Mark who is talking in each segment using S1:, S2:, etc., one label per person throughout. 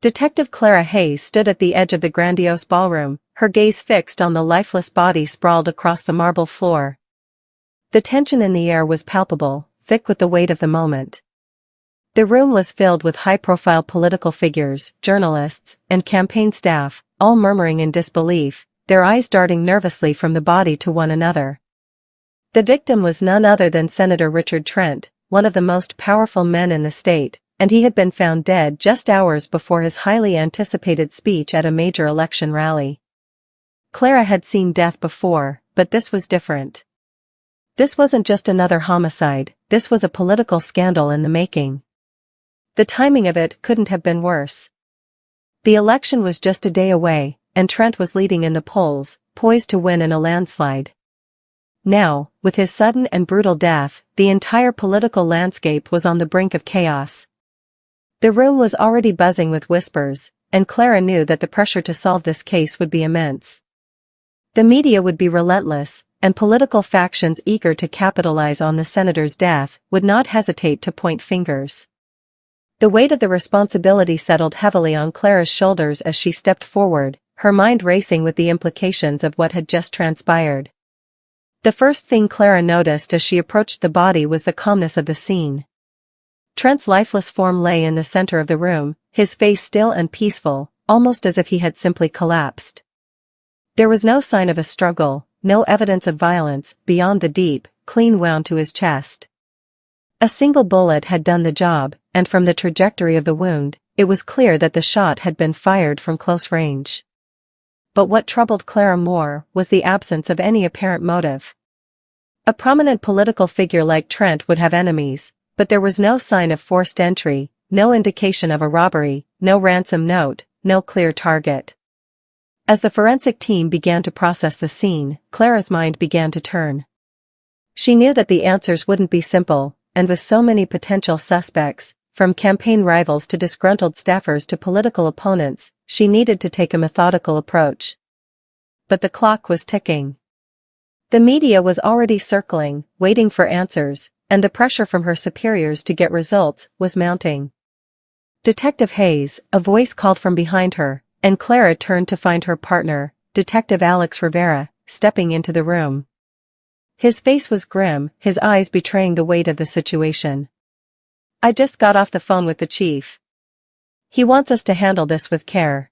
S1: Detective Clara Hayes stood at the edge of the grandiose ballroom, her gaze fixed on the lifeless body sprawled across the marble floor. The tension in the air was palpable, thick with the weight of the moment. The room was filled with high-profile political figures, journalists, and campaign staff, all murmuring in disbelief, their eyes darting nervously from the body to one another. The victim was none other than Senator Richard Trent, one of the most powerful men in the state, and he had been found dead just hours before his highly anticipated speech at a major election rally. Clara had seen death before, but this was different. This wasn't just another homicide, this was a political scandal in the making. The timing of it couldn't have been worse. The election was just a day away, and Trent was leading in the polls, poised to win in a landslide. Now, with his sudden and brutal death, the entire political landscape was on the brink of chaos. The room was already buzzing with whispers, and Clara knew that the pressure to solve this case would be immense. The media would be relentless, and political factions eager to capitalize on the senator's death would not hesitate to point fingers. The weight of the responsibility settled heavily on Clara's shoulders as she stepped forward, her mind racing with the implications of what had just transpired. The first thing Clara noticed as she approached the body was the calmness of the scene. Trent's lifeless form lay in the center of the room, his face still and peaceful, almost as if he had simply collapsed. There was no sign of a struggle, no evidence of violence, beyond the deep, clean wound to his chest. A single bullet had done the job, and from the trajectory of the wound, it was clear that the shot had been fired from close range. But what troubled Clara more was the absence of any apparent motive. A prominent political figure like Trent would have enemies, but there was no sign of forced entry, no indication of a robbery, no ransom note, no clear target. As the forensic team began to process the scene, Clara's mind began to turn. She knew that the answers wouldn't be simple, and with so many potential suspects, from campaign rivals to disgruntled staffers to political opponents, she needed to take a methodical approach. But the clock was ticking. The media was already circling, waiting for answers, and the pressure from her superiors to get results was mounting. Detective Hayes, a voice called from behind her, and Clara turned to find her partner, Detective Alex Rivera, stepping into the room. His face was grim, his eyes betraying the weight of the situation. "I just got off the phone with the chief. He wants us to handle this with care.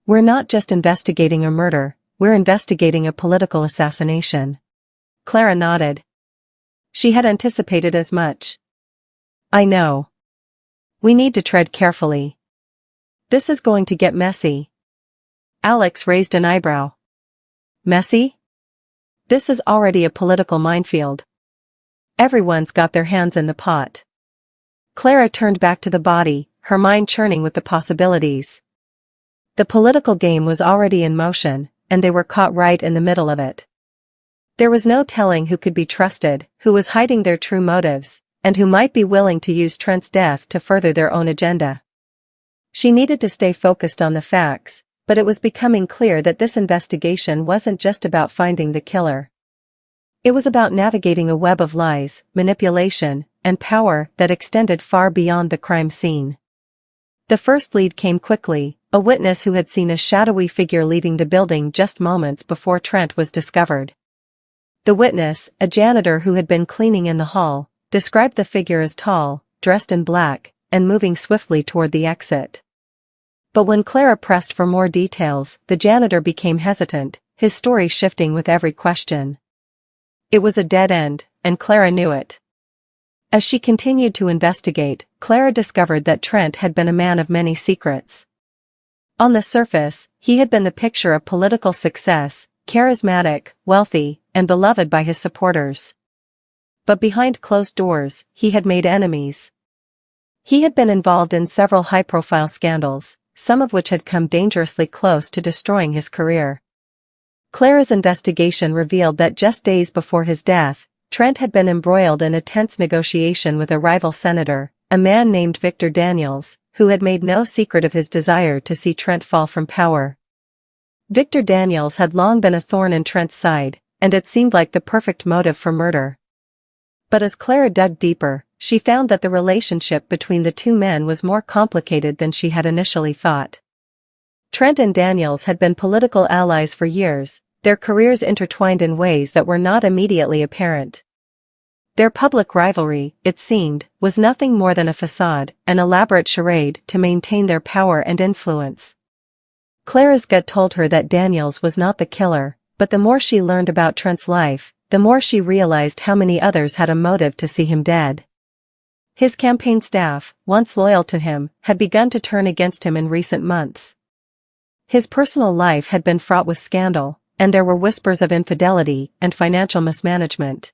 S1: We're not just investigating a murder, we're investigating a political assassination." Clara nodded. She had anticipated as much. "I know. We need to tread carefully. This is going to get messy." Alex raised an eyebrow. "Messy? This is already a political minefield. Everyone's got their hands in the pot." Clara turned back to the body, her mind churning with the possibilities. The political game was already in motion, and they were caught right in the middle of it. There was no telling who could be trusted, who was hiding their true motives, and who might be willing to use Trent's death to further their own agenda. She needed to stay focused on the facts, but it was becoming clear that this investigation wasn't just about finding the killer. It was about navigating a web of lies, manipulation, and power that extended far beyond the crime scene. The first lead came quickly, a witness who had seen a shadowy figure leaving the building just moments before Trent was discovered. The witness, a janitor who had been cleaning in the hall, described the figure as tall, dressed in black, and moving swiftly toward the exit. But when Clara pressed for more details, the janitor became hesitant, his story shifting with every question. It was a dead end, and Clara knew it. As she continued to investigate, Clara discovered that Trent had been a man of many secrets. On the surface, he had been the picture of political success, charismatic, wealthy, and beloved by his supporters. But behind closed doors, he had made enemies. He had been involved in several high-profile scandals, some of which had come dangerously close to destroying his career. Clara's investigation revealed that just days before his death, Trent had been embroiled in a tense negotiation with a rival senator, a man named Victor Daniels, who had made no secret of his desire to see Trent fall from power. Victor Daniels had long been a thorn in Trent's side, and it seemed like the perfect motive for murder. But as Clara dug deeper, she found that the relationship between the two men was more complicated than she had initially thought. Trent and Daniels had been political allies for years, their careers intertwined in ways that were not immediately apparent. Their public rivalry, it seemed, was nothing more than a facade, an elaborate charade to maintain their power and influence. Clara's gut told her that Daniels was not the killer, but the more she learned about Trent's life, the more she realized how many others had a motive to see him dead. His campaign staff, once loyal to him, had begun to turn against him in recent months. His personal life had been fraught with scandal, and there were whispers of infidelity and financial mismanagement.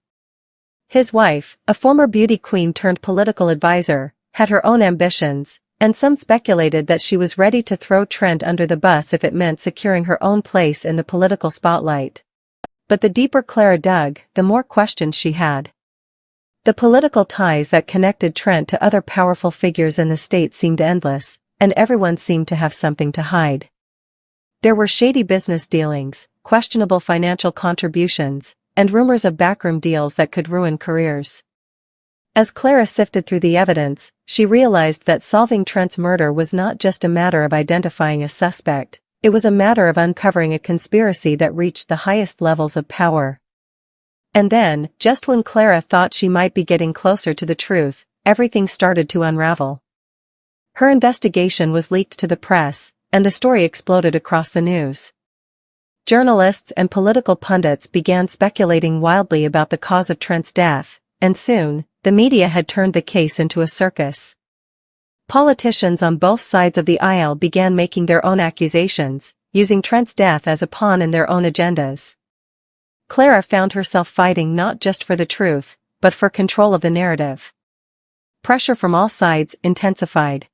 S1: His wife, a former beauty queen turned political advisor, had her own ambitions, and some speculated that she was ready to throw Trent under the bus if it meant securing her own place in the political spotlight. But the deeper Clara dug, the more questions she had. The political ties that connected Trent to other powerful figures in the state seemed endless, and everyone seemed to have something to hide. There were shady business dealings, questionable financial contributions, and rumors of backroom deals that could ruin careers. As Clara sifted through the evidence, she realized that solving Trent's murder was not just a matter of identifying a suspect, it was a matter of uncovering a conspiracy that reached the highest levels of power. And then, just when Clara thought she might be getting closer to the truth, everything started to unravel. Her investigation was leaked to the press, and the story exploded across the news. Journalists and political pundits began speculating wildly about the cause of Trent's death, and soon, the media had turned the case into a circus. Politicians on both sides of the aisle began making their own accusations, using Trent's death as a pawn in their own agendas. Clara found herself fighting not just for the truth, but for control of the narrative. Pressure from all sides intensified.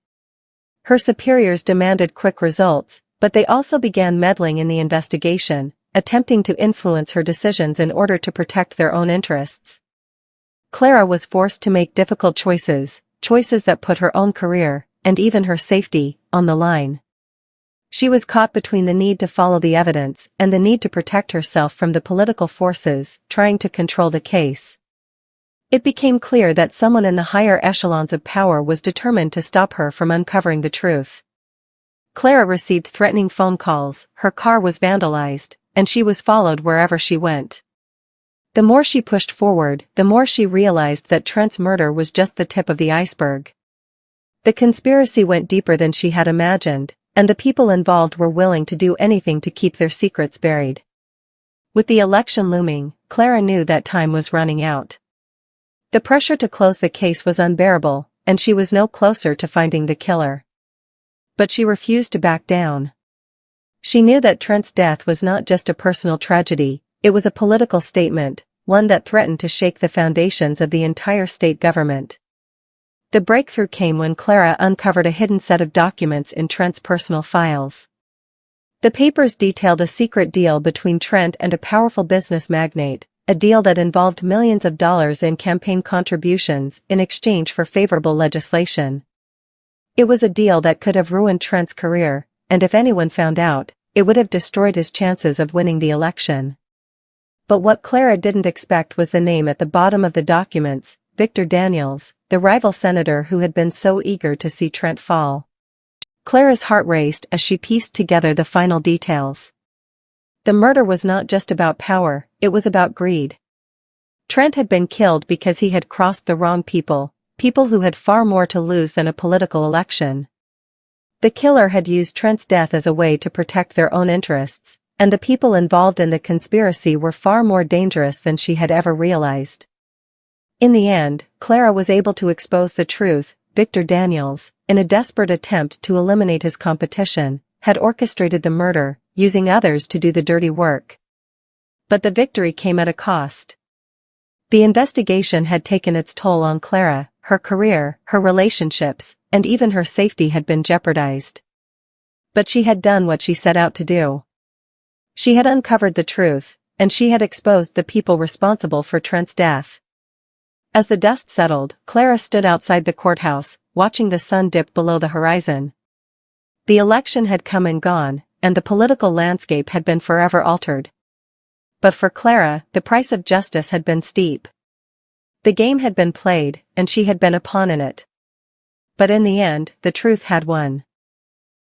S1: Her superiors demanded quick results, but they also began meddling in the investigation, attempting to influence her decisions in order to protect their own interests. Clara was forced to make difficult choices that put her own career, and even her safety, on the line. She was caught between the need to follow the evidence and the need to protect herself from the political forces trying to control the case. It became clear that someone in the higher echelons of power was determined to stop her from uncovering the truth. Clara received threatening phone calls, her car was vandalized, and she was followed wherever she went. The more she pushed forward, the more she realized that Trent's murder was just the tip of the iceberg. The conspiracy went deeper than she had imagined, and the people involved were willing to do anything to keep their secrets buried. With the election looming, Clara knew that time was running out. The pressure to close the case was unbearable, and she was no closer to finding the killer. But she refused to back down. She knew that Trent's death was not just a personal tragedy, it was a political statement, one that threatened to shake the foundations of the entire state government. The breakthrough came when Clara uncovered a hidden set of documents in Trent's personal files. The papers detailed a secret deal between Trent and a powerful business magnate, a deal that involved millions of dollars in campaign contributions in exchange for favorable legislation. It was a deal that could have ruined Trent's career, and if anyone found out, it would have destroyed his chances of winning the election. But what Clara didn't expect was the name at the bottom of the documents, Victor Daniels, the rival senator who had been so eager to see Trent fall. Clara's heart raced as she pieced together the final details. The murder was not just about power, it was about greed. Trent had been killed because he had crossed the wrong people who had far more to lose than a political election. The killer had used Trent's death as a way to protect their own interests, and the people involved in the conspiracy were far more dangerous than she had ever realized. In the end, Clara was able to expose the truth. Victor Daniels, in a desperate attempt to eliminate his competition, had orchestrated the murder, using others to do the dirty work. But the victory came at a cost. The investigation had taken its toll on Clara, her career, her relationships, and even her safety had been jeopardized. But she had done what she set out to do. She had uncovered the truth, and she had exposed the people responsible for Trent's death. As the dust settled, Clara stood outside the courthouse, watching the sun dip below the horizon. The election had come and gone, and the political landscape had been forever altered. But for Clara, the price of justice had been steep. The game had been played, and she had been a pawn in it. But in the end, the truth had won.